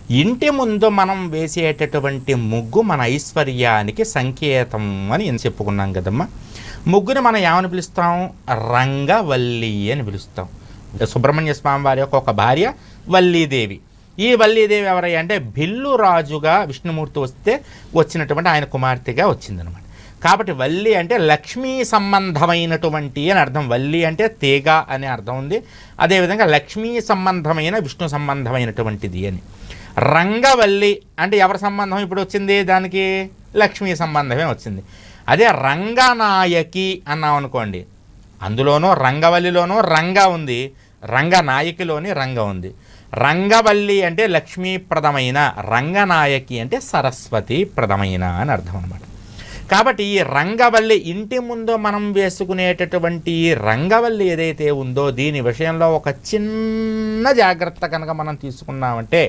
ఇంటి ముందు మనం వేసేటటువంటి ముగ్గు మన ఐశ్వర్యానికి సంకేతం అని చెప్పుకున్నాం కదమ్మా. ముగ్గుని మనం ఏమని పిలుస్తాం? రంగవల్లి అని పిలుస్తాం. సుబ్రహ్మణ్య స్వామి వారి యొక్క ఒక భార్య వల్లీదేవి. ఈ వల్లీదేవి ఎవరయ్యా అంటే భిల్లు రాజుగా విష్ణుమూర్తి వస్తే వచ్చినటువంటి ఆయన కుమార్తెగా వచ్చిందనమాట. కాబట్టి వల్లి అంటే లక్ష్మీ సంబంధమైనటువంటి అని అర్థం. వల్లి అంటే తీగ అనే అర్థం ఉంది. అదేవిధంగా లక్ష్మీ సంబంధమైన విష్ణు సంబంధమైనటువంటిది అని. రంగవల్లి అంటే ఎవరి సంబంధం ఇప్పుడు వచ్చింది? దానికి లక్ష్మీ సంబంధమే వచ్చింది. అదే రంగనాయకి అన్నాం అనుకోండి, అందులోనూ రంగవల్లిలోనూ రంగ ఉంది, రంగనాయకిలోని రంగ ఉంది. రంగవల్లి అంటే లక్ష్మీప్రదమైన, రంగనాయకి అంటే సరస్వతి ప్రదమైన అని అర్థం అనమాట. కాబట్టి ఈ రంగవల్లి ఇంటి ముందు మనం వేసుకునేటటువంటి ఈ రంగవల్లి ఏదైతే ఉందో దీని విషయంలో ఒక చిన్న జాగ్రత్త కనుక మనం తీసుకున్నామంటే